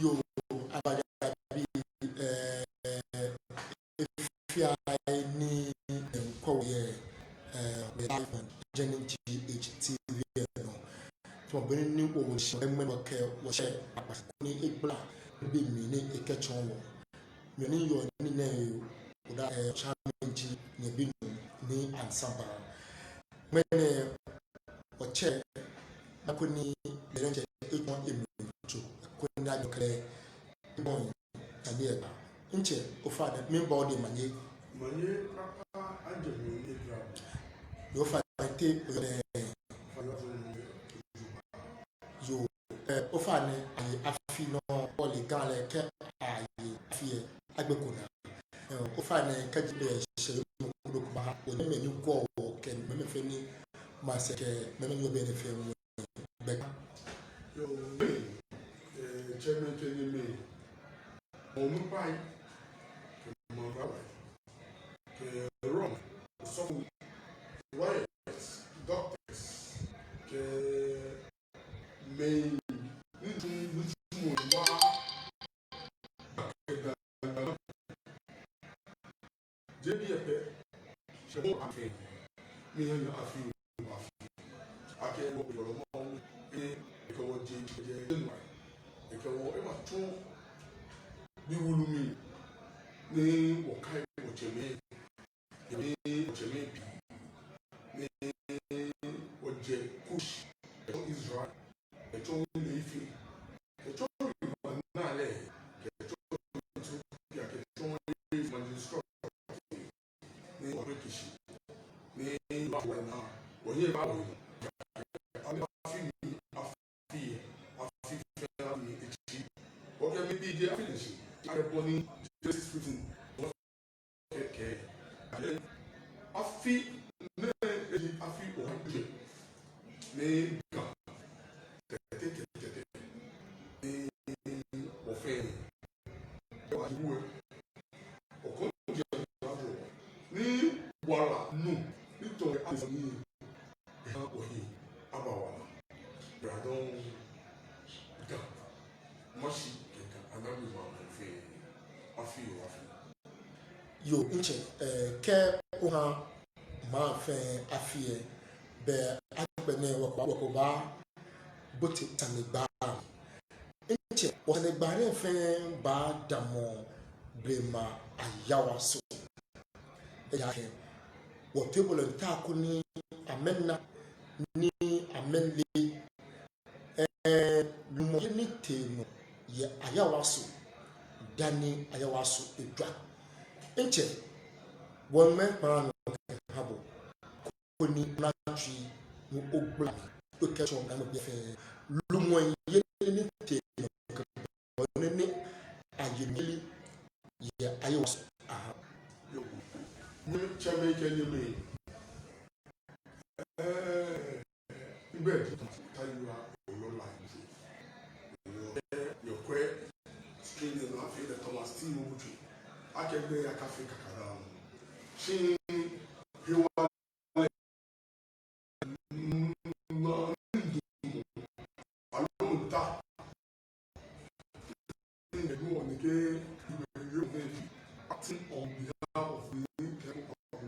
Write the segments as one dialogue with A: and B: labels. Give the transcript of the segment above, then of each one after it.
A: yo abada bi fia ni nkɔ yɛ me life on Jenny GHTV no to bɛn ni wɔ hyɛ mɛ no kɛ wɔhyɛ apasoni ebla bi mi ne ekɛkyɔn wɔ me ni yɔ ni na oda challenge ne bi ni ansaba mɛ ne ɔkyɛ akoni lɛnkyɛ ekɔn emu to akoni na kɛ bon adeɛ ba nkyɛ ofa da me ba ɔde manye
B: papa anjemi edra
A: yo fa te yo ofa ne afi no oli gale ke ayi afi agbekuna ofa ne kaji be hye mu kudokuba oni meni go ken me fe ni maseke me yo be ne fe mu be
B: yo chairman tell me onu pai mo ba wrong some lawyers doctors main JBFP, je vais en faire. Mais il y a un film. Après, on va le monde et que on dit que j'ai une main. Et que on va tout du volume. Mais on caille au chemin. Et au chemin pi. Mais on dit couche. Et on Israël. Et on les filles. Et on les malais. Oye ba wo ani afi fẹ́ mi echi o ke mi bi je finish are boni justice fitting keke afi ne afi o je me ga tete ni o fẹ́ wa ju o ko je ni wala nu nítorí àìsàn yìí ìhà òye àbàwàlà gbàdán gà mọ́ṣí kẹ̀kẹ́ anábìmọ̀ àfẹ́ àfihàn.
A: yo nche ke uha ma fe afie be agbene wako ba boti tanigba nche o tanigba re fe ba damo brema ayawa so ya ke wo table nta ko ni amenna ni amenle lumo ni tenu ye ayawa so dani ayawa so edwa nche won me pa no habo ko ni natri mo ogla to kecho na mo be fe lumo ye ni tenu ko ni ayemili ye ayawa so aha
B: yo ni chame kenye me ibe tayuwa olola yo kwe screen na fi the Thomas T Mobutu akegbe ya cafe kakara shi hiwa no alonta in the go on ke you acting on behalf of the people of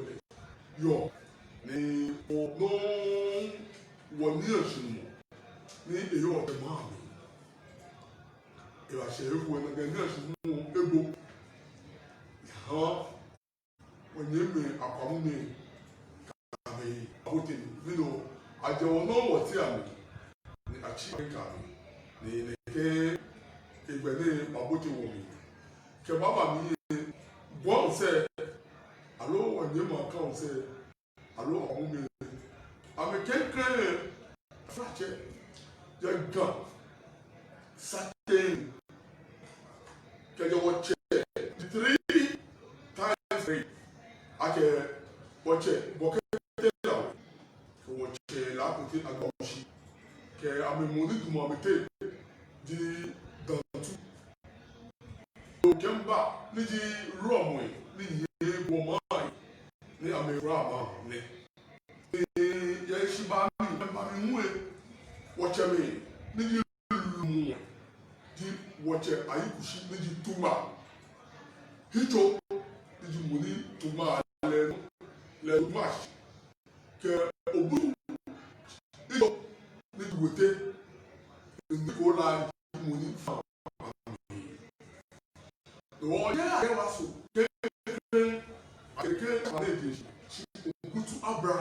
B: the yo ni no woni ashimu ni eyo de maami e wa se efu na ga ashimu ego ha woni me akwamu me kame hotel vino ajewo no woti ami ni achi kame ni ke egbene mabote wo mi ke baba mi bon se alo woni ma kan se alo ọmọ mi àmì kékeré fúlàjẹ yẹ gan sátẹ́ẹ̀nì kẹjọ wọ́n kyẹ 3 times 3 akẹ wọ́n kyẹ bọ́kẹ́tẹ́ làwọn kẹ wọ́n kyẹ làákùtì agbọ̀nsì kẹ àmì mọ̀ní dùmọ̀ àmì tẹ̀ di dàntú kẹmbà ní di rọ̀mù ní yẹ bọ̀máì ní àmì ràmà ní. Yẹ ṣiba mi mu wọ̀kyẹ mi ní di lumu di wọ̀kyẹ ayikusi ní di tuma hitso ní di muni tuma lẹ mash kẹ obudu hitso ní di wete ní kò la di muni fa wọ́n yẹ ayé wa so kékeré kékeré àwọn èdè ṣe òkútu abra.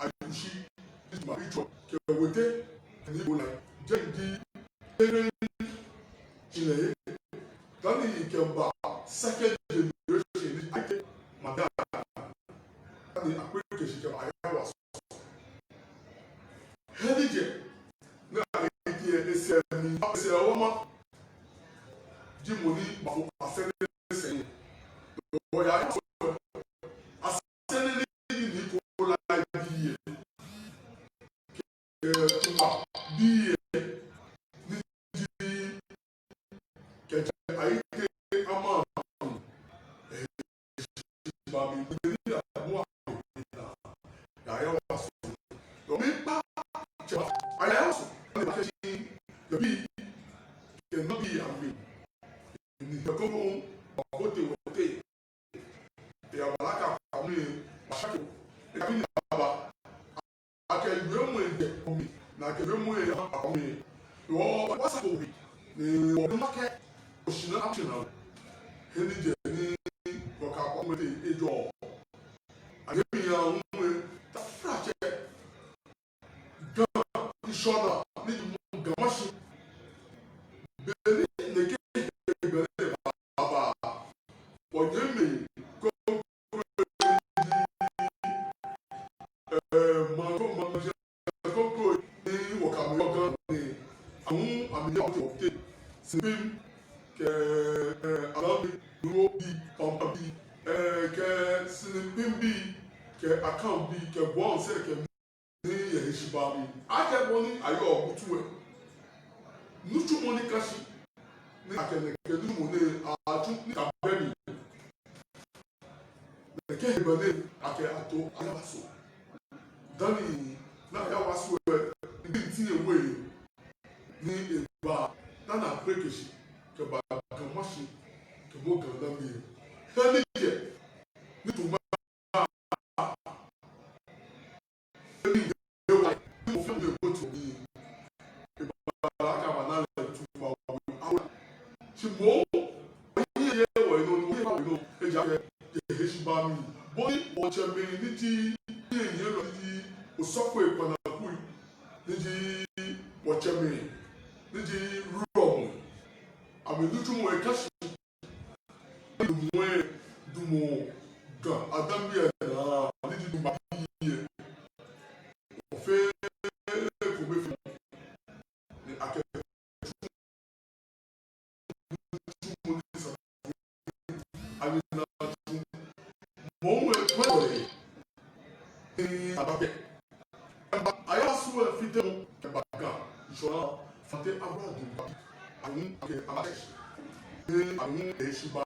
B: Ayushi is my ritual. Kewete and Ibola. Jendi Eren Chile. Dani Ikemba, second generation is Ike Madame. Dani Akweke Shikema Ayawas. Hedige. Na idea is a woman. Jimoni, Bafu, Ascending. Oya. Sibim ke alami duro bi pampa bi ke sinibim bi ke account bi ke bon se ke ni ye heshiba bi ake boni ayo ogutu e nuchu moni kashi ni akene ke du mo ne atu ni kabeni ne ke hebane ake ato ayawaso dani na ayawaso e ti ewe ni eba nana aprekeshi ke ba kamashi ke mo ganda mi helige ni tuma ni ewa mo fe de go to mi e ba ka ba na le tuma awa ti mo ni ye wo ino ni ba ino e ja ke heshi ba mi bo ni o che mi ni ti ni eyin lo ti o sofo e pana ku ni ti o che mi ni ti àmì lójúmọ́ ẹ̀ káṣí dùmọ̀ gan adámbí ẹ̀ náà nídìí dùmọ̀ àbíyí ẹ̀ ọ̀fẹ́ kò gbé fún ní akẹ́kọ̀ọ́ lójúmọ́ ní sàkóso àmì náà tún mọ̀ ń wẹ̀ pẹ́ẹ́rẹ́ ní àbábẹ́ ẹ̀bà ayáwásù ẹ̀ fi dẹ́mu ẹ̀bà gan ìṣọ̀rọ̀ fàtẹ́ abúlé àdùnkà. Àwọn akẹ́ aláṣẹ ní àwọn èṣìbà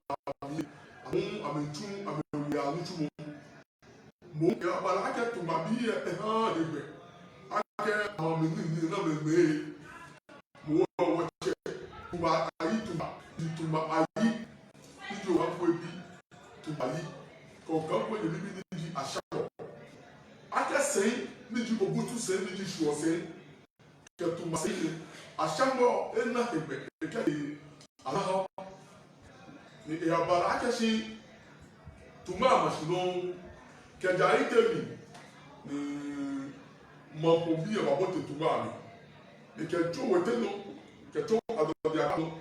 B: mi àwọn àmìtún àmìwì àlùtúmọ̀ mò ń kẹ́ abala akẹ́ tó ma bí ẹ̀hán ẹgbẹ́ akẹ́ àwọn àmìnì náà mẹ́mẹ́ mò ń wọ́n kyẹ́ tuma ayi tuma di tuma ayi nídìí wà fún ebi tumali ko kan ko ni bi ni ashawo aka sen ni ji obutu sen ni ji shuo sen ke tumali ashawo ena ebe ke ala ni ya bara aka shi tuma mashino ke jari temi ni mampo bi ya babote tuma ni ke jo weteno ke to adodi akano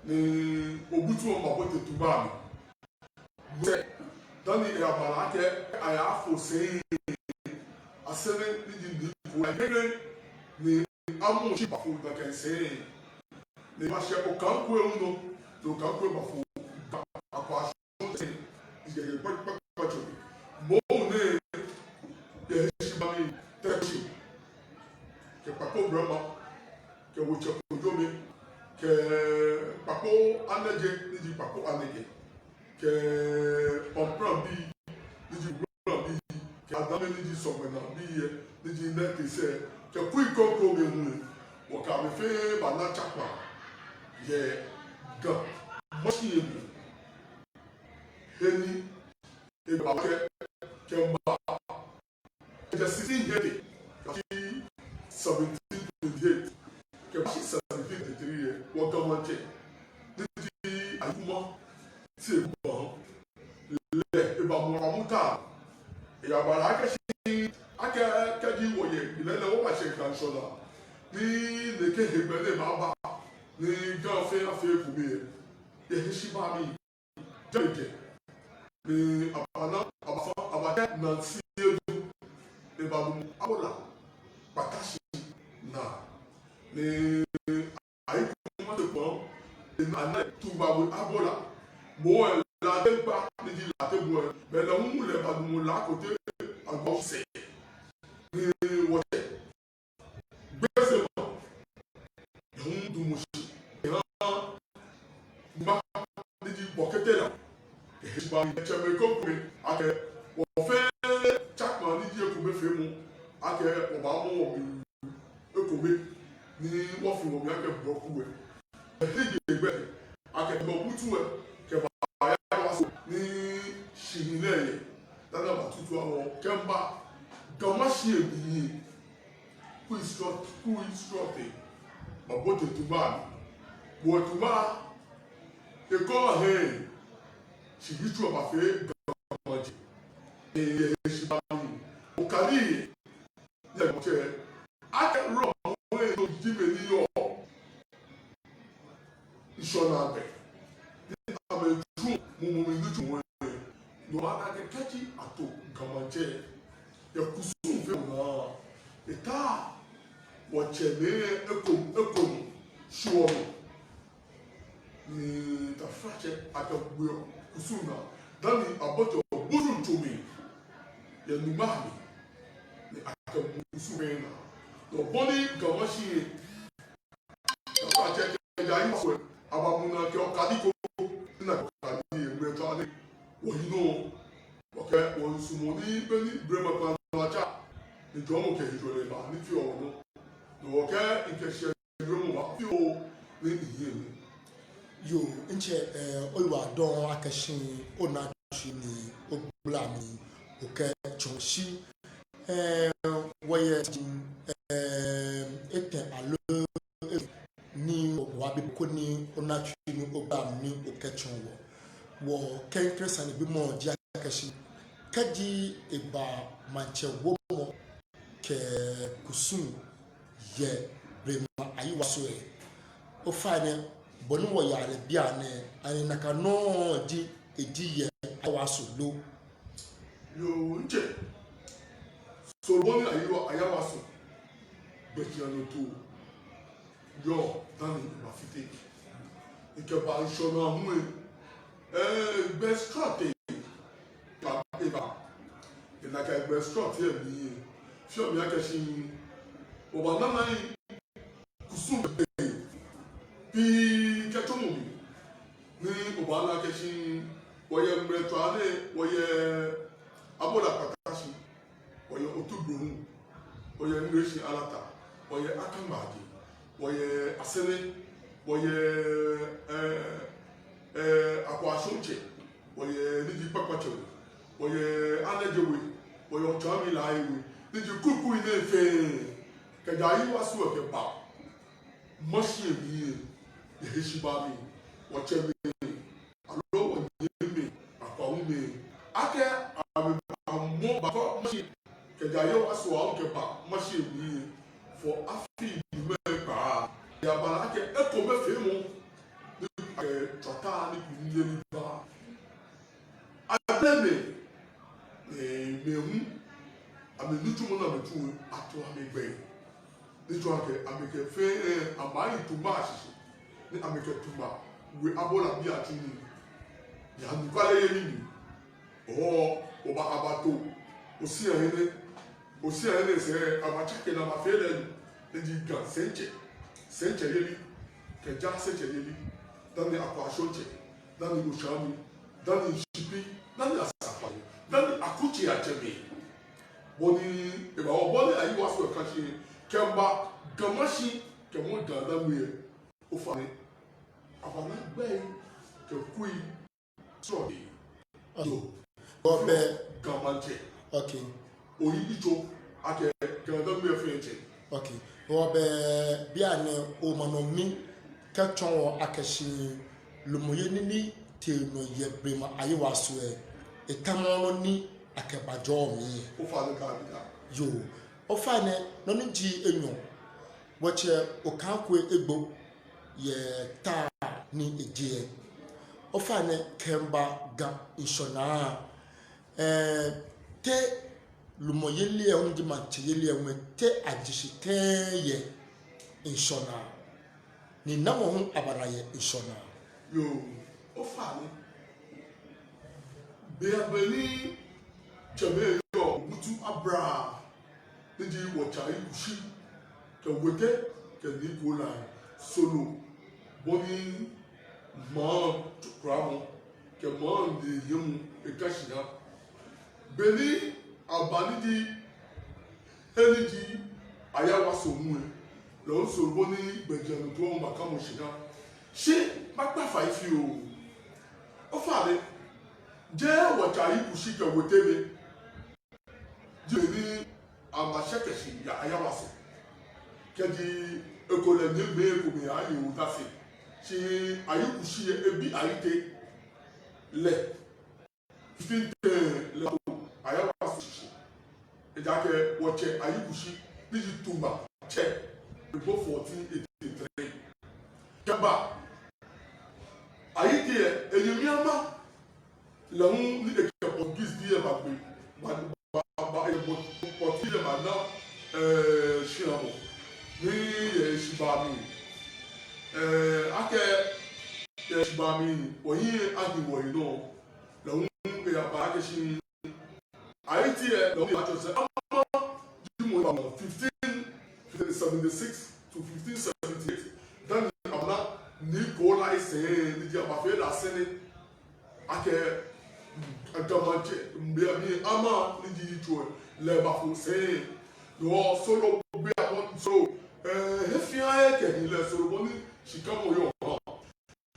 B: ni obutu o babote tuma ni dani ya bara ake aya afo sei asene ni di ko ayere ni amu chi bafo da ke sei ni ma she o kan ko ewu no to kan ko bafo akwa so ye pa cho mo ne ye shi ba mi techi ke papo brama ke wo che ko jo mi ke papo anaje ni di papo anaje ke ompran bi ni di brama bi ke adame ni di somena bi ye ni di net se ke ku ikoko me hu wo ka me fe ba na chapa ye ga mo shi ye Heni Ebake Kemba just 16 years 1728 Kemba 1723 Wakamanche Niti Ayuma Tiba Le Ebamuamuta Yabara Akashi Aka Kaji Woye Ilele Wapashe Kanshona Ni Neke Hebele Baba Ni Gafe Afe Kume Yehishimami Jake ni abana abafa abate nansi edu ebadum abola patashi na ni ayi kuma de pon ni ana tuba bo abola mo la de pa ni di la te bo be la mu le badum la côté agbo se ni wote gbese mo yun du mo shi ma ni di bokete la ba cheme ko pe ake wo fe chakma ni die ko be fe mu ake wo ba mo wo e ko be ni wo fi wo mi ake bro ku e hige egbe ake do butu e ke ba ya wa so ni shinile dana ba tutu awon kemba gama shi ebi ku instruct about to man wo to ma e ko he she hit you about faith God she ba mi o kali ye mo che I can run away to give me your ishona be am a true mo mi do mo no ma ka kachi ato gamanche ya kusu fe na eta wo che me ekom shuo ni ta frache akagbuo kusuna dani aboto buru tumi ya numani ni akamusumena no boni gawashi ka cheche ya iso abamuna ke okadiko na okadi emreto ani oyino oke won sumoni beni brema kwa nacha ni jomo ke hijole ba ni fi owo no oke nke she jomo ba fi o ni iye
A: yo nche olwa don akashin ona shi ni obula mi oke chonshi woye ete alo ni wa bi ko ni ona chi ni obula mi oke chonwo wo kenkre sani bi mo ji akashin kaji eba manche wo mo ke kusum ye brema ayi waso e o fa ne bonu wo yare bia ne ani naka no di edi ye awaso lo
B: yo nche so boni ayawaso betia no to yo tani ma fite ike ba ishona hu best strate ba eba ina ka best strate e mi fio mi akashi oba nana kusum bi ketomo ni oba na akashi woye mreto ane woye abola patashi woye otubrohu woye nreshi alata woye akambaji woye asene woye akwashonche wɔyɛ ne di kpakpakyɛ wo wɔyɛ anagye we wɔyɛ ɔtwami laaye we ne di kuku yi ne fɛɛ kɛgya ayi wa so ɛkɛ ba mɔhyɛ mie yɛ hesi ba mi wɔkyɛ mi alo wɔnyɛ mi akwawu mi akɛ amɔ bakɔ mɔhyɛ kɛgya ayi wa so a ɔkɛ ba mɔhyɛ mie fɔ afi mɛ paa yabala akɛ ɛkɔ mɛ fɛ mu ne tɔta ne kunu yɛ ni ba abɛlɛ mi mehu ame nutumu na metu ato ame gbɛɛ nítorí akẹ amẹkẹ fẹ amayi tuma asese ní amẹkẹ tuma wẹ abọlá bí ati ni yanukale yẹ nínú ọba abato osi ẹhẹnẹ sẹ abatsake na ma fẹ lẹnu ẹdi gan sẹntsẹ yẹli kẹjá sẹntsẹ yẹli dani akọ asọntsẹ dani osami dani nsipi dani asapa dani akutsi atsẹmi bọni ìbáwọ bọni ayiwa sọ ẹka tsi kẹmba gamashi kẹmọ dada wuyẹ o fa ni abana gbẹ̀yìn kẹkui sọ̀rọ̀ yìí
A: ọbẹ
B: gamanjẹ
A: okay
B: oyi ìjọ akẹ gàdá wuyẹ fẹyẹ jẹ.
A: okay ọbẹ bí a ní ọmọnọmi kẹtọn wọ akẹsí lomọye níní tẹnu yẹ brema ayiwa so ẹ ìtàmọ́nù ní akẹbàjọ́ mi.
B: o fa ni ká bí ká.
A: yoo ọfa ne n'ọnụ ji enyo wọchị ọkankwe egbo yẹ taa ni ejiye ọfa ne kemba ga nsọnaa te lumoyeli ẹwọn di ma nkyeyeli ẹwọn te agyesi tẹẹ yẹ nsọnaa ne nam ọhún abara yẹ nsọnaa.
B: yoo ọfa ni bẹẹbẹni kyẹmẹ yọ mutu abraa. Nidi wɔkya ekusi kɛwɛtɛ kɛni kola solo bɔni maa kura mu kɛ maa de yɛ mu eka hyia beni abani di ɛni di ayawa so mu yɛ lɔn so bɔni gbɛdɛnu tó ɔmo maka mo hyia hyɛ bakpa fa ifi o ɔfa de jɛ wɔkya ekusi kɛwɛtɛ mi di beni amahyɛ kɛse yɛ ayawa so kɛdi ekola ne gbe ekomi ayi wo dafe si ayikusi yɛ ebi ayite lɛ 15 lɛ o ayawa so sisi ɛdakɛ wɔkyɛ ayikusi ne yi tuma kyɛ ebo 1483 kɛba ayite yɛ enyimiama lɛ ho ne ekɛ pɔnkis bi yɛ ba gbe pɔti yɛ ma na hyia mo ne yɛ hyibami akɛ yɛ hyibami wɔyi adi wɔyi no na wɔn yɛ aba akɛ hyɛ ayi ti yɛ na wɔn yɛ atwere sɛ ama yi mo yɛ 1576 to 1578 dan amuna ne ko lai sɛn ne di abafɛ la sɛne akɛ agamajɛ mbea bi ama ne di tuo lɛbafo sɛn lɔ solo bi abɔ solo hefia yɛ kɛhin lɛ solo bɔ ni sika mo yɛ ɔhɔ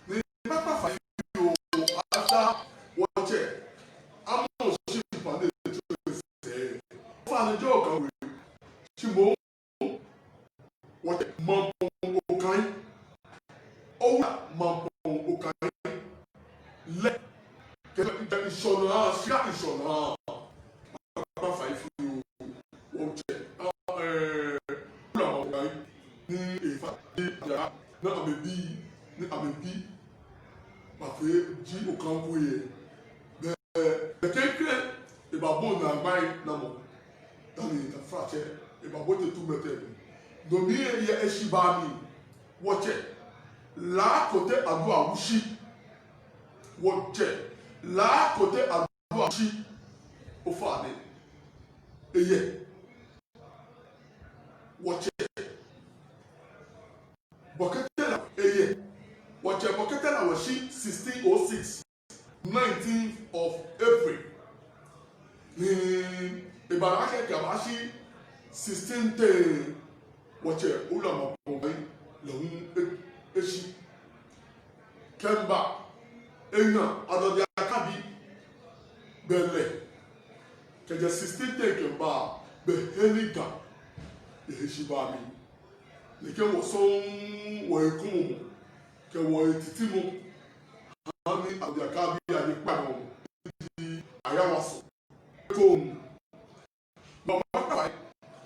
B: ne bàbá fa yi o ata wɔkyɛ ama ɔsi pa ne tu sɛ ɔfa ne jɛ ɔka wɛ ti mo wɔkyɛ mampɔn okan ɔwura mampɔn okan lɛ kɛtɛ nsɔnna sika nsɔnna bàbá fa yi fi o wɔkyɛ ɔwura okan ní èèfà ní àjà ní àmẹbí pàfẹ jí òkan kú yẹ bẹ́ẹ̀ kékeré ìbàbọ nàgbáyé nàmọ dání nàfàkyẹ ìbàbọ tètú mẹtẹ mi domi yẹ ẹsì báàmì wọkyẹ làákòtẹ àdó àwùsí wọkyẹ làákòtẹ àdó àwùsí òfààní ẹyẹ wọkyẹ. Bɔkɛtɛ la eye wɔkyɛ bɔkɛtɛ la wɔsi 1606 19th of April ní ìbára akẹ́kẹ́ àbáṣí 1610 wɔkyɛ olùdàmọ̀pọ̀ lẹ́hún eṣi kẹ́mbà ẹ̀yàn adọ́dẹ akábí bele keje 16 take ba be heliga ehishibami leke wo son wo ekun ke wo etiti mo ani abiyaka bi ani pa mo di ayawaso ko no ma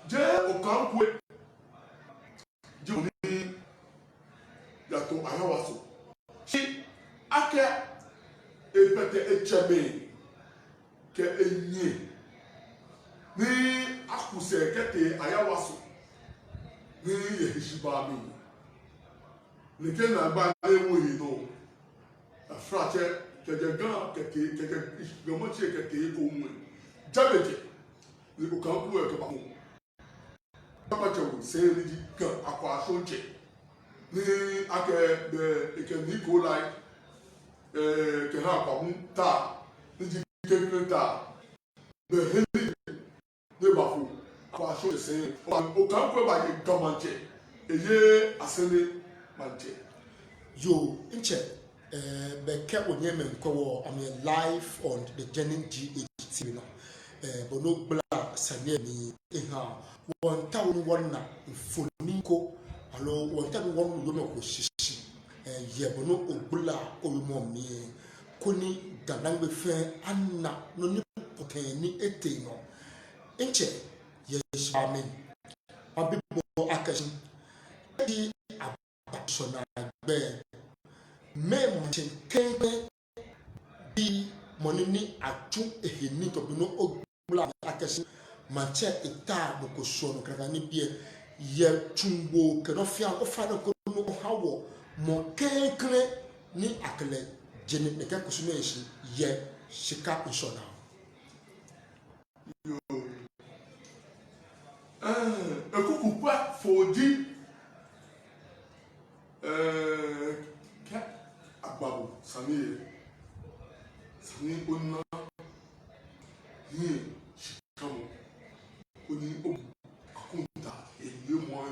B: je okankwe je oni yato ayawaso si ake epete echebe ke enye ni akuse kete ayawaso ni yehishibami leke na gba ewo yi no afrache keje gan keke gomo che keke ko mu jabeje ni ko kan ku e ke ba mu papa chewu se ni di gan akwa sonche ni ake be eke ni ko like ke ha pa mu ta ni di ke ta be heli de ba fu akwa sonche se o kan ku ba ye gamanche eye asene manche
A: yo inche beke onye menko I'm live on the Jennings GH TV no bono bla sane ni eha won ta won na foniko alo won ta won yo no ko shishi ye bono obula omo mi koni ganangbe fe anna no ni poteni ete no inche ye shamen abibo akashi di abashona be même quelqu'un qui monini atu ehini to bino ogula akesi manche eta no koso no kaka ni bie ye tumbo ke no fia o fa no ko no hawo mo kekre ni akle jeni ne ka koso no eshi ye shika insona
B: yo ekuku pa fodi agbabo sami onna ni shikamu oni o akunta eyi mo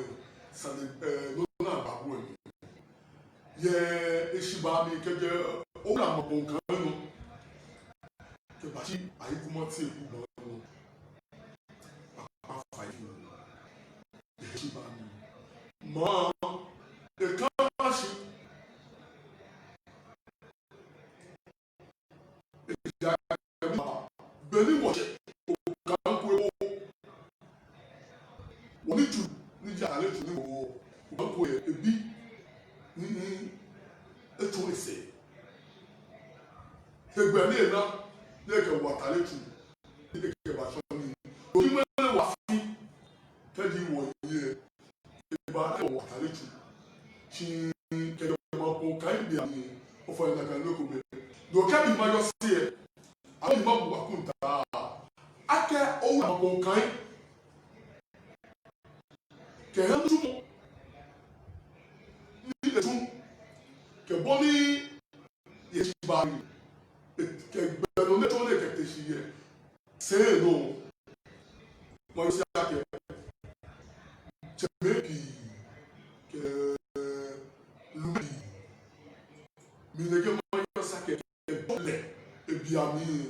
B: sami no na agbabo ye eshiba mi keje o na mo kan no ke ba ti ayi kuma ti eku bo no pa eshiba mi ma e kan shi beni wɔhyɛ okanko ewo wɔne tu ne gya ale tu ne wɔ okanko yɛ ebi ne etu ese egbɛni ena ne kɛ wɔ atale tu ne kɛ ba sɔn ne oyi mɛlɛ wɔ afi kɛdi wɔ yie eba ne wɔ atale tu si kɛdɛ ma ko kan bi ani o fɔ ɛna kan ne ko bɛ do kɛbi ma yɔ si yɛ awo ni ma bu akunta ake owu abokan ke hantu ni etu ke boni yeshibari ke gbẹnu ne to ne ke te shiye se no mo si ake chemepi ke lumi mi ne ke mo yo sake ke bole ebiami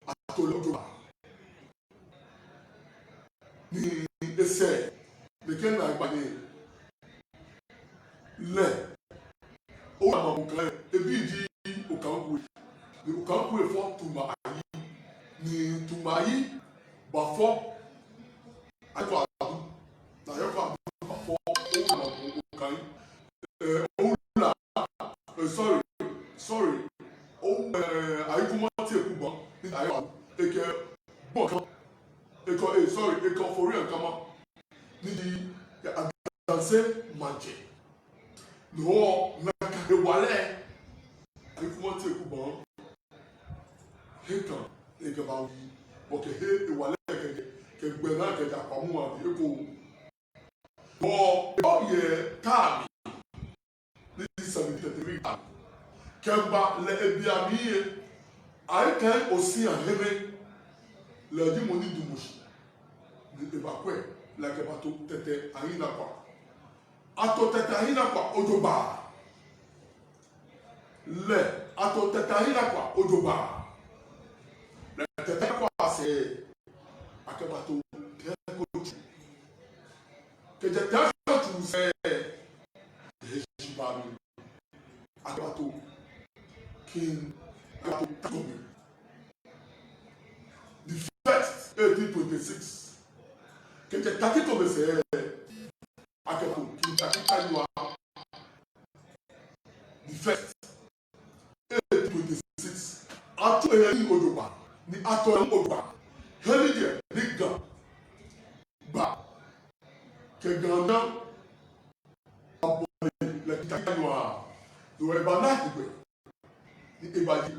B: atolojo ni ese leke na agbani le o ma mo kan ebi di okanku efo tuma ayi ni tuma ayi ba fo ayo adu na yo fa ba fo o ma mo kan o la sorry o ayi kuma ti eku bo ni ayo adu eke bo kan eko for real kama ni di adanse manje no na ka wale ayi kuma ti eku bo heka eke ba wi o ke he wale ke gbe na ke ja pamu abi eko o ye tabi ni 73 kemba le ebiami ayi kan osi aheme le di moni du mushi ni ebakwe la ke bato tete ahina kwa ato tete ahina kwa ojoba le ato tete ahina kwa ojoba 1826 kete takito bese akeko kintakita you are the first 1826 ato eheli ojoba ni ato ojoba heli de diga ba ke ganda abo le kintakita you are do eba na igbe ni ebaji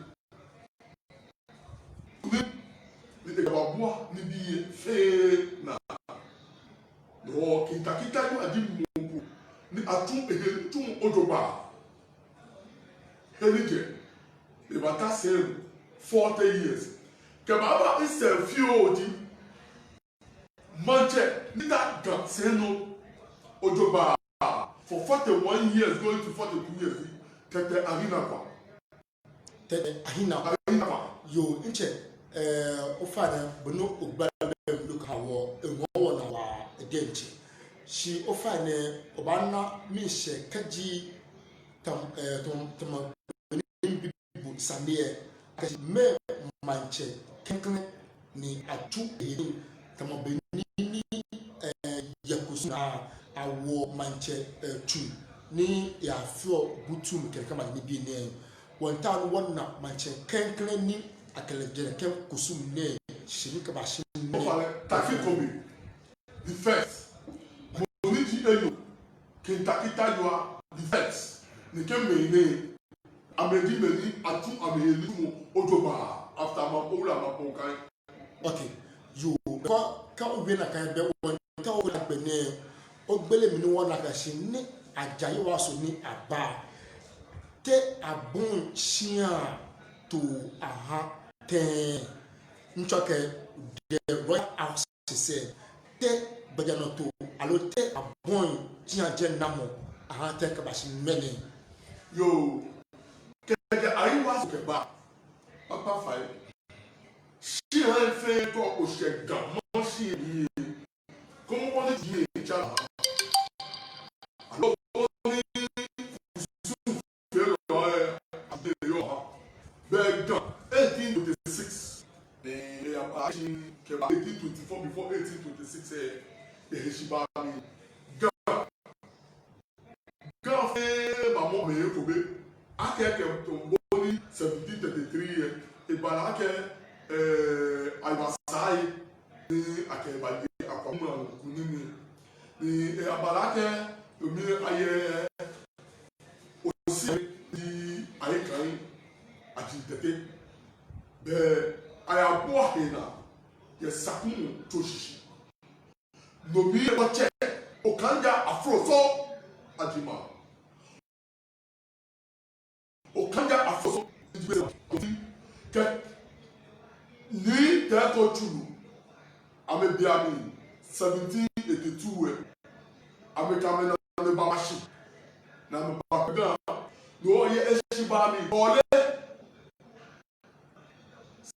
B: ni ebaboa ni bi fe na no kintakita you adi mo ni atu eheli tum ojoba Elige, the Bata said 40 years. Kababa is a few Manche, Nita Gatseno Ojoba for 41 years, going to 42 years. Tete Ahinapa.
A: Tete Ahinapa. You inche, Ofana, Bono Ubala, look how a woman a denti. She ofane Obana Mishe Kaji Tom Sandia, me manche, kenkle ni atu ehini, tamabeni yakusuna awo manche tu ni ya fio butum kama ni bi ne wontan wonna manche kenkle ni akelejere ken kusum ne shini kaba shin ne
B: tafi komi the first moniji eyo kintakita yoa the first ni kembe ne amedi meni atu ameyeli mu ojoba after ma owura ma ponkan.
A: Okay, you ka we na kan be won ka o la pe ne o gbele mi ni won na ka se ni ajayi wa so ni aba te abun shia to aha te nchoke the royal house se te bajano to alo te abun tia je namo aha te ka ba se mele
B: yo keke ayi wa so ke ba papa fai si un fait quoi au chèque gamin si comment on dit ça alors on est ben dans 1826 et après que 1824 before 1826 et Shibami quand fait maman me kobe akeke tomboni 1733 et bala ke Albasai ni akebali akwamuna kunini ni abalake omi aye osi di ayekan ati tete be ayabo ahena ye sakunu toshishi nomi wache okanja afroso adima okanja afroso ke ni tẹ́kọ̀ tulu ame biami 1782 ame kame na me ba mashi na me ba gan no ye eshi ba mi ole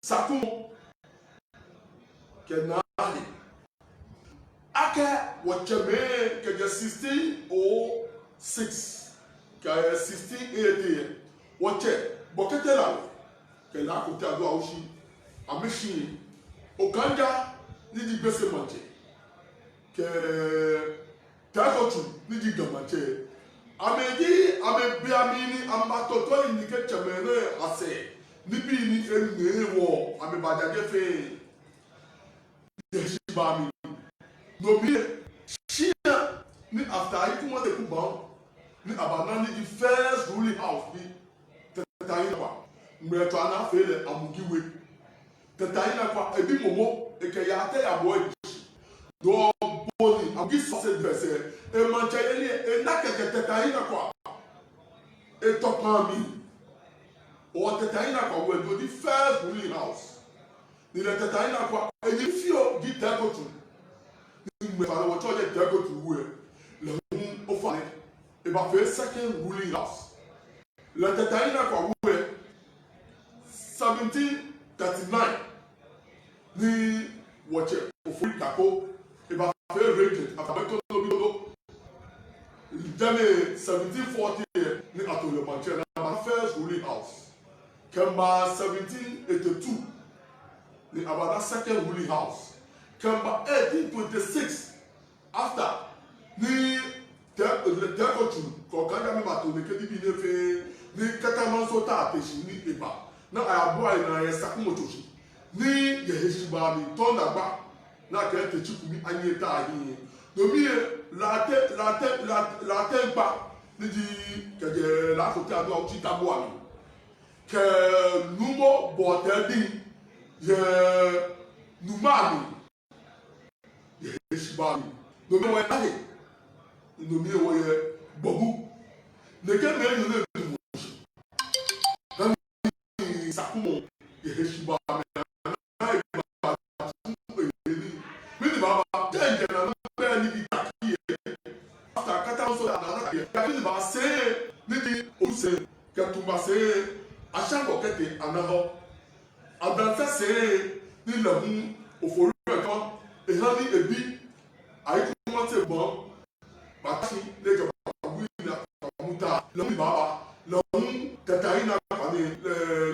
B: sakumo ke na ali ake wacheme ke je 1606 ke 1680 wache bokete la ke la ko ta do awushi ameshi okanja ni di gbese manje ke takotu ni di gamanje amebi amini ambatoto ni ke chemene ase ni bi ni enewo amebadaje fe deshiba mi no bi shia ni after ikuma de kuba ni abana ni the first ruling house bi tetayiwa mreto ana fele amugiwe tetaina kwa ebi momo eke ya ate ya boy do boni abugi sose dresse e manche eli e nakeke tetaina kwa e topami o tetaina kwa we do the first ruling house ni le tetaina kwa e ni fio di tagotu ni me fa wo choje tagotu we le o fa e ba fe second ruling house le tetaina kwa we 1739 ni wache ofuri kako eba fe rated after economy dame 1740 ni atole manche na first ruling house kemba 1782 ni abada second ruling house kamba 1826 after ni tẹ́kọ̀tù kọ̀ọ̀kan yá mi bàtò ní kéde bí n'efe ní kẹtàmánso tá a tẹ̀sí ní ìbà náà àyàbọ̀ àyìnà yẹn sakumotòsí ní yẹ̀hẹ́sìbà mi tọ́ndàgbà náà kẹ́ tẹ̀sí kùmí ayé tá a yìí domi yẹ làtẹ́ gbà nídi kẹ̀jẹ̀ làkòtẹ́ àdó àwọn tí tábọ̀ àmì kẹ̀ numọ̀ bọ̀tẹ́ bí yẹ numọ̀ àmì yẹ̀hẹ́sìbà mi domi wọ̀ ẹ̀ náà ndomi ewo yɛ gbɔbu neke mɛ yi ne dumu nani sakumo yɛ siba mɛ nana yi ba tu eyeli mi ni baba jɛnjɛ na ne bɛ ni bi taki yɛ after kata so ya nana yɛ ya mi ni ba se ni di olu se kɛtumba se asanko kɛte anahɔ adanfɛ se ni lɛmu ofori bɛ kɔ ehani ebi ayi kuma se gbɔn. Bàtí lẹ́jọ̀ bàbá na kàmúta lọ́mú bàbá lọ́mú kẹtàyínà kàní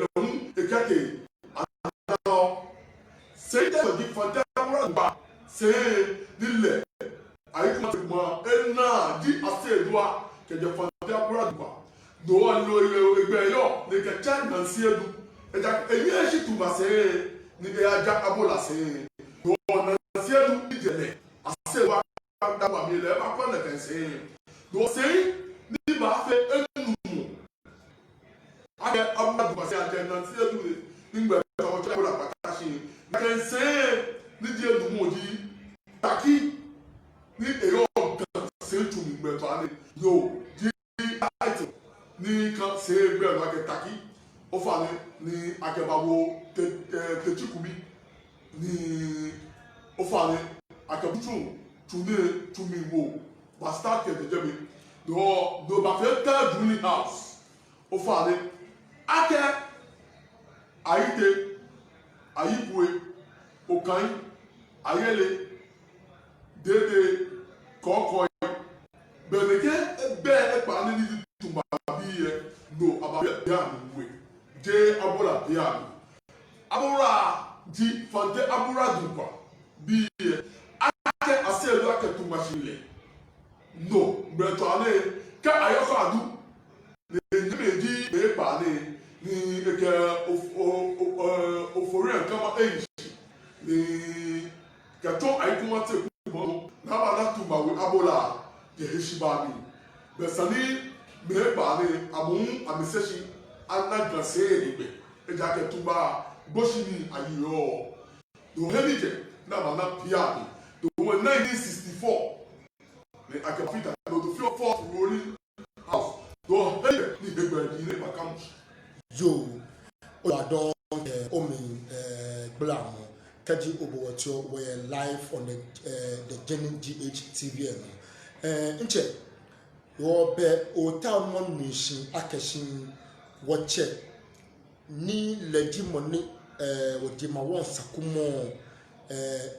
B: lọ́mú èkẹ́tẹ̀ àdáná sẹ́yìn tẹ̀sán di fọ̀tẹ́wúrọ̀ nípa sẹ́yìn nílẹ̀ àyíkúmọ̀ ti mọ̀ ẹ̀ náà di àṣẹ̀dúà kẹjẹ fọ̀tẹ́wúrọ̀ nípa lọ́wọ́ lo ẹgbẹ́ yọ ní kẹ̀kẹ́ náà sí ẹ̀dú ẹ̀já èyí ẹ̀ sì tùmọ̀ sẹ́yìn ní ẹ̀ ajá abọ́là sẹ́yìn lọ́wọ́ náà sí ẹ̀dú ìjẹ̀lẹ̀ àṣẹ̀dúà dábàá mi lẹ máa kọ́ lẹ̀kẹ̀ sẹ́yìn lọ sẹ́yìn ní bá fẹ́ ẹnu mọ̀ akẹ́ abúlé sí àjẹ náà sí ẹnu rẹ̀ nígbà tí wọ́n tẹ́ kódà pàtàkì ṣe lẹ̀kẹ̀ sẹ́yìn ní di ẹnu mọ̀ di takí ní èrò ọ̀gá sẹ́yìn tún mi gbẹ̀tọ̀ àná yóò di àìtì ní kan sẹ́yìn gbẹ̀rù akẹ́ takí ó fà ní akẹ́bàwò tẹ̀tìkùmí ní ó fà ní akẹ́bùtù tune wo ba start kẹ̀kẹ́ jẹ́bi do ba fẹ́ tẹ́ dwelling house ó fà ní akẹ́ ayíte ayíkue òkàn ayẹ́lẹ̀ dédé kọ̀ọ̀kọ̀ yẹ bẹ̀rẹ̀kẹ́ bẹ́ẹ̀ ẹ̀pà ní tùmọ̀ bí yẹ no àbábẹ́ bí àmì wẹ̀ jẹ́ abúlà bí àmì abúlà di fàǹtẹ́ abúlà dùnkà bí yẹ. Ake ase edu ake tu machine le no mbẹtọ ale kẹ ayọkọ adu ne nyẹmẹdi epa ale ni eke ofori nkama eyi ni kẹtọ ayikuma te kumọ n'aba n'atu ma we abola yehesiba mi bẹsani mẹpa ale amun amisẹsi anagbase enigbe ẹja kẹtuba bọsi ni ayiyọ n'ohenijẹ n'aba na pia mi. In 1964, the Akafita, the fourth rolling house, the Yo, Oladon, Omi, Blam, Kaji Obowacho were live on the Genin GH TV. Inche, your bear or town one mission, Akashin, watch ni legimoni, with Jima Sakumo.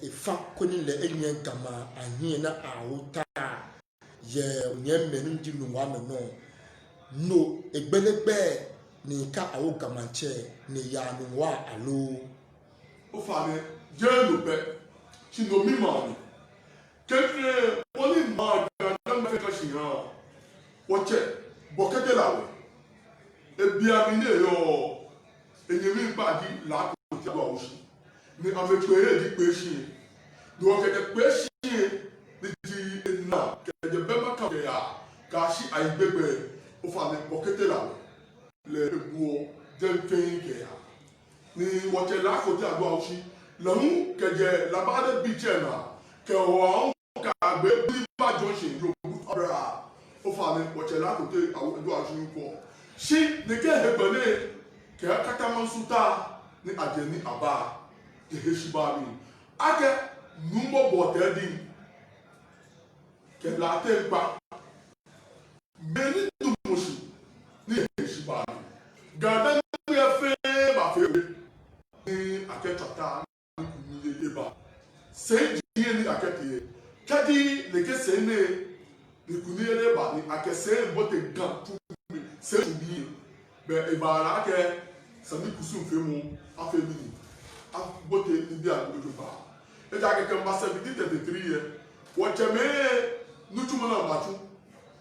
B: Efa koni le enye gama ahie na awuta ye onye menu di nuwa me no egbelegbe ni ka awu gama che ni ya nuwa alo o fa me je lo pe ti no mi ma ni keke oni ma ga na me ka shi ha wo che bokete lawe ebia mi ne yo enye mi ba di la ko ti ba wo shi ni amepere di peshi do keke peshi di na keke bema ka ya ka shi aigbegbe o fa le bokete la le buo den fen ke ya ni wote la ko ti agbo oshi lohun keje la ba de bi che na ke wo ka gbe bi ba jo se yo ora o fa le wote la ko ti awo do asu ko shi ni ke hegbene ke kata mansuta ni ajeni aba Yeheshibami ake numbo bọ̀tẹ́ di kẹlẹ́ àtẹ́ gba mẹ́rin dùnmọ̀sí ní Yeheshibami gàdá ní ẹ̀fẹ́ bàfẹ́ ní akẹ́tọ̀tà ní yẹlẹ́bà sẹ́yìn díẹ̀ ní akẹ́tẹ̀yẹ kẹ́dí lẹ́kẹ́ sẹ́yìn ní kùnú yẹlẹ́bà ní akẹ́sẹ́yìn bọ́tẹ̀ gàn tún sẹ́yìn bíyẹn bẹ́ẹ̀ ìbàrà akẹ́ sani kùsùn fẹ́ mu afẹ́ mi ni. Bote ndi a dodo ba et já que mba 1733 ye wo cheme nutumo na bachu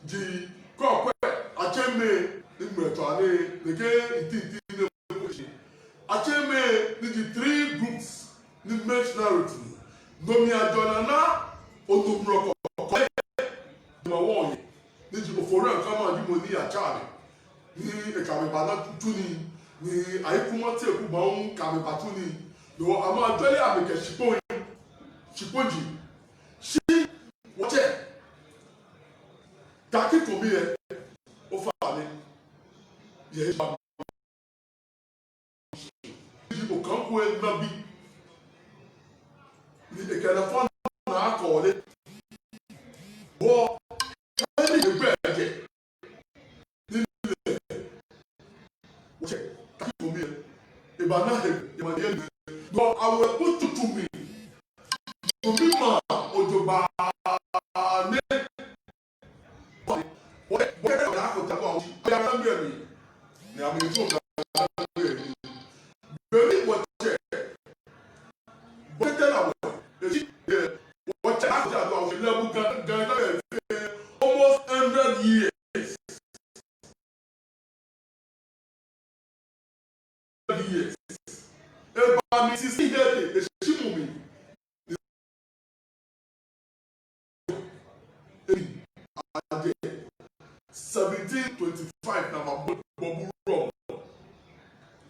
B: di ko a cheme ni mreto ale de ke ititi ne ko a cheme ni di 3 groups ni mercenary nomi adonana otomroko ko ma won ni di ofore nkan ma di mo ni a chale ni e ka me ba na tutuni ni aikuma te ku ba un ka me batuni no ama adole abeke shiponji shi wote taki to mi e o fa mi ye ba di o kan ko e na bi ni e ka na fa na akole bo ni de gbege ni wote taki to mi e ba na he e ma ye no awe ututu mi to mi ma ojoba ne wọ́n yẹ kó tàbí àwọn ọ̀hún ayára ń bẹ̀rẹ̀ mi ní àmì ìfún ọ̀gá ń bẹ̀rẹ̀ mi bẹ̀rẹ̀ wọ́n jẹ́ wọ́n tẹ́lẹ̀ àwọn èyí wọ́n tẹ́lẹ̀ àwọn ọ̀gá àwọn ìlẹ́wù gan náà fẹ́ almost 100 years. Eba mi 60 years èsì mú mi. 1725 na ma bobu rom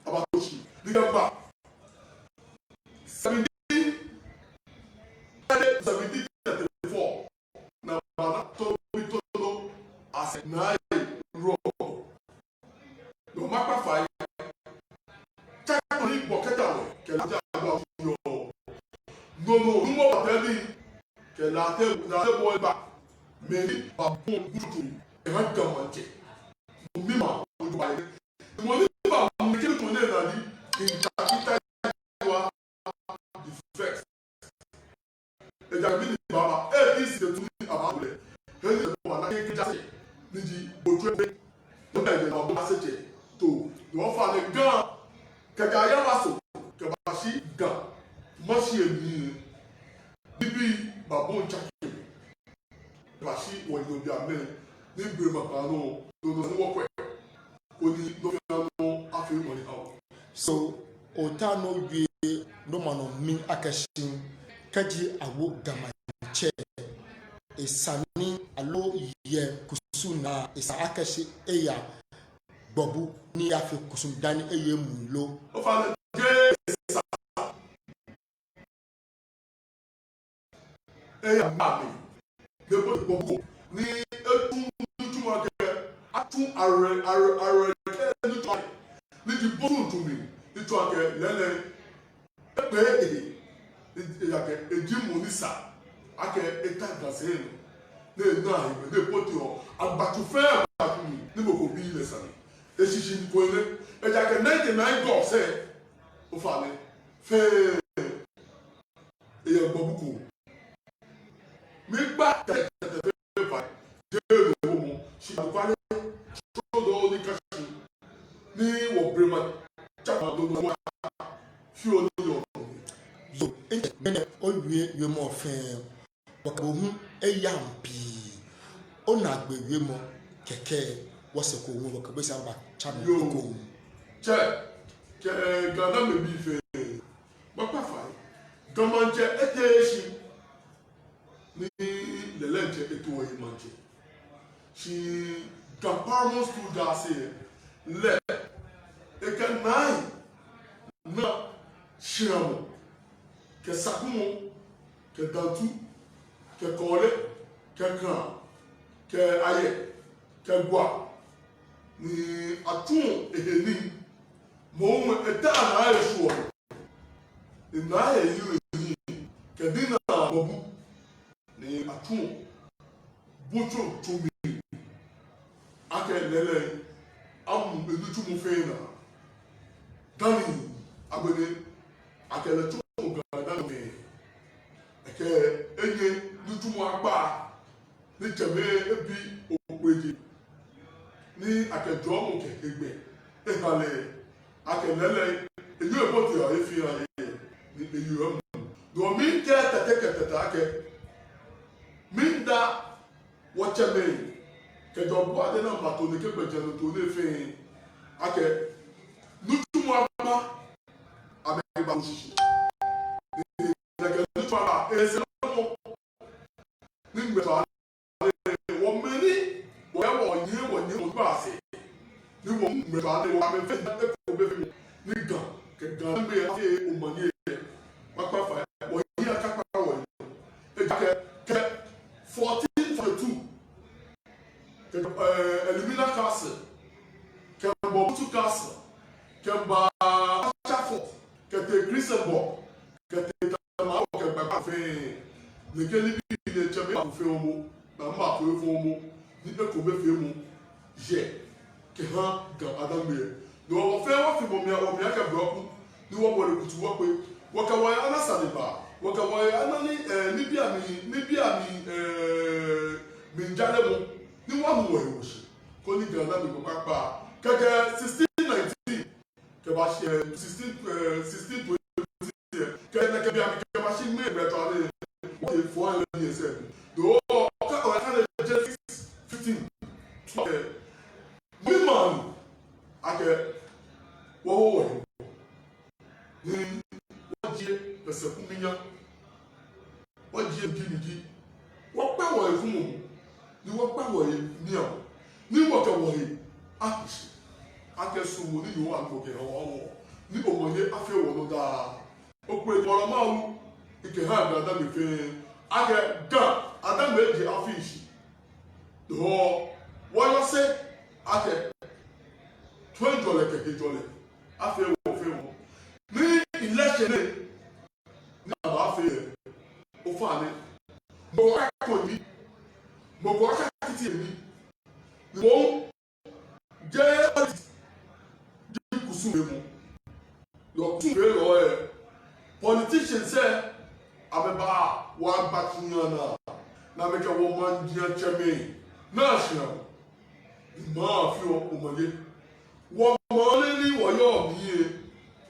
B: abatoshi remember 1734 na ma to as na rom no mapa fai ta ni boketa we ke la ja ba yo no mo bateli ke la te boy ba meri ba bon gutu e ha gamante mima o ba ye mo ni ba mo ke to le na ni interpreter wa the first e ja mi ni baba e this the to ni aba le he ni mo na ke ja se ni ji oju e no da je na ba se je to no fa le gan ke ga ya wa so ke ba shi gan mo shi emi bibi babon chake bashi wọ ní obi amẹ ní gbèrè màkà ló lọ́dọ̀ ní wọ́pẹ́ ó ní lọ́fẹ́ lọ́wọ́ àfihàn wọ̀nyí àwọn.
A: So ota no wie no ma no min akashin kaji awo gamanche esani alo ye kusuna esa akashi eya bobu ni afi kusum dani eye mulo
B: ó fa lè gé esa eya mami gbogbo gbogbo ní etun túmọ̀ kẹ atún àrẹ kẹ nítorí ní ti bóun tún mi nítorí kẹ lẹ́lẹ́ ẹgbẹ́ èdè ìyàkẹ́ èdè mọ̀nísà akẹ ẹ̀ta gàṣẹ́ nù ní ẹ̀dá ìwé ní èpótì ọ̀ àgbàtúfẹ́ àgbàtú mi ní gbogbo bí ilẹ̀ sàmì èṣìṣì kò ilé ẹ̀dá kẹ 99 gọ̀ọ̀sẹ̀ ó fà ní fẹ́ẹ́ ẹ̀yẹ gbọ̀bùkù mi gba tẹ̀tẹ̀tẹ̀ fà jẹ́rìí owó mu ṣì àgbáyé ṣòro ní kẹ́sì ní wọ̀ bírímà jáde lónìí wọn fi olóyè ọ̀rọ̀ mi.
A: yo ẹ bẹ́ẹ̀ ó wie wie mọ́ fẹ́ẹ́ wọ́kẹ́ ohun ẹ̀yà mpii ó nà àgbẹ̀ wie mọ́ kẹ̀kẹ́ wọ́sẹ̀ kò ohun wọ́kẹ́ bẹ́ẹ̀ sábà chábì kókó ohun.
B: Kẹ Ghana mẹbi ife mọ́pá fà yìí gàmànjẹ ẹ̀tẹ̀ ẹ̀ṣin ní lẹ́lẹ́njẹ ètò ọ̀yẹ́ máa jẹ ṣì gàpárọ̀ school dà sí ẹ̀ lẹ̀ ẹ̀kẹ́ náà náà ṣìràmù kẹ sàkúmù kẹ dàntú kẹ kọ̀ọ̀lẹ́ kẹ kàn kẹ ayẹ kẹ gbà ní àtún èhèlì mọ̀ ohun ẹ̀dá náà yẹ sùọ̀ ìnáà yẹ yìí kẹ̀dí náà bọ̀bú ní àtún bójú tómi akẹ lẹ́lẹ́ amú ẹ̀dútúmù fẹ́ẹ́ náà dání agbẹ̀dẹ akẹlẹ tó gàdá mi ẹkẹ ẹnyẹ ẹ̀dútúmù agbá ní tẹ̀mẹ́ ẹbí òkúrẹ́jì ní akẹjọ́ ọmọ kẹ̀kẹ́gbẹ̀ ẹ̀halẹ̀ akẹlẹ́lẹ́ ẹ̀yọ́ ẹ̀bọ̀tì àyẹ̀fì àyẹ̀ ní èyí ọmọ domi kẹtẹ kete minda watcha me ke do bo de na mato ne ke gbeje no to ne fe ake nutu ama abe ba shishi ne ke nutu ama ese mo ni gbe ba wo meni wo ni mo ba se ni wo gbe ba de wo me fe de ko be fi ni gan ke gan be ate o mo ni papa fa wo yi aka pa wo ke 1442 Elimina Castle, Kembobutu Castle, Kemba Chafo, Kete Grisenborg, Kete Tamao, Kemba Fe, the Kelly de Chamber Filmo, Namba Filmo, Nipe Kobe Filmo, Je, Kehan, Adambe. No affair of Fimomia or Miaka Broku, no one wanted to work with, Wakawaya Saliba, Wakawaya Nibiami, Minjalemo. Ni wa mu wo se ko ni gan na mi ko papa keke 1619 ke ba se 1620 ke na ke bi am ke ba se me be to ale wo e fo an le se do ka o ka le Genesis 15 mi man ake wo ni wo je pese ku minya wo je bi wo pe wo e fun mo ni wọ́n pẹ́ wọ̀nyí ní ọ̀ ní wọ́kẹ́ wọ̀nyí àkùsì akẹ́sùn wò ní yòówù àgbòkè ọ̀wọ̀ ní òmòye afẹ́wọ̀ ló dáa ó pé ìtọ́rọ máa wú ike ha àgbà adámi fẹ́ akẹ́ gan adámi èjì afíìsì lọ́ wọ́n yọ sí akẹ́ tó ìjọlẹ̀ kẹ̀kẹ́ ìjọlẹ̀ afẹ́wọ̀ fẹ́ wọ̀ ní ìlẹ́sẹ̀ ní àbá afẹ́ yẹ ó fà ní mo wá kẹ́kọ̀ọ́ yìí. Mo go aka titi emi mo je kusu emu lo kusu lo politician say abeba wa bakinyana na make wo man dia cheme national ma fi o mole wo mo le ni wo yo mi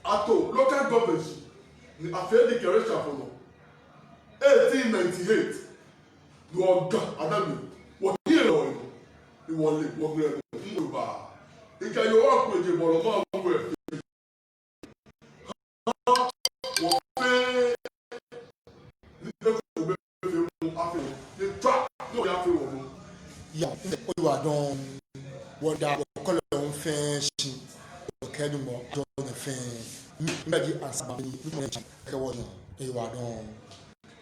B: ato local government ni affair declaration for no 1898 lọ gan adami wọ ní èrò ọ̀nà ìwọlé wọgbẹ ẹ̀kọ́ fún yorùbá ìka yóò wá pé èdè bọ̀rọ̀ máa ń wẹ̀ wọ́n fẹ́ ní ẹ̀kọ́ òbẹ́ fẹ́ mú afẹ́wọ̀ ní tra ní ọ̀yà afẹ́wọ̀ mú.
A: yà olùwà dán wọ́n dá ọkọlẹ̀ ọ̀hún fẹ́ ṣe ọ̀kẹ́dùnmọ̀ ọjọ́ ọ̀nà fẹ́ mbẹ́jì àṣàbàmì nípò ẹ̀jẹ̀ ẹ̀wọ̀ náà ìwà dán.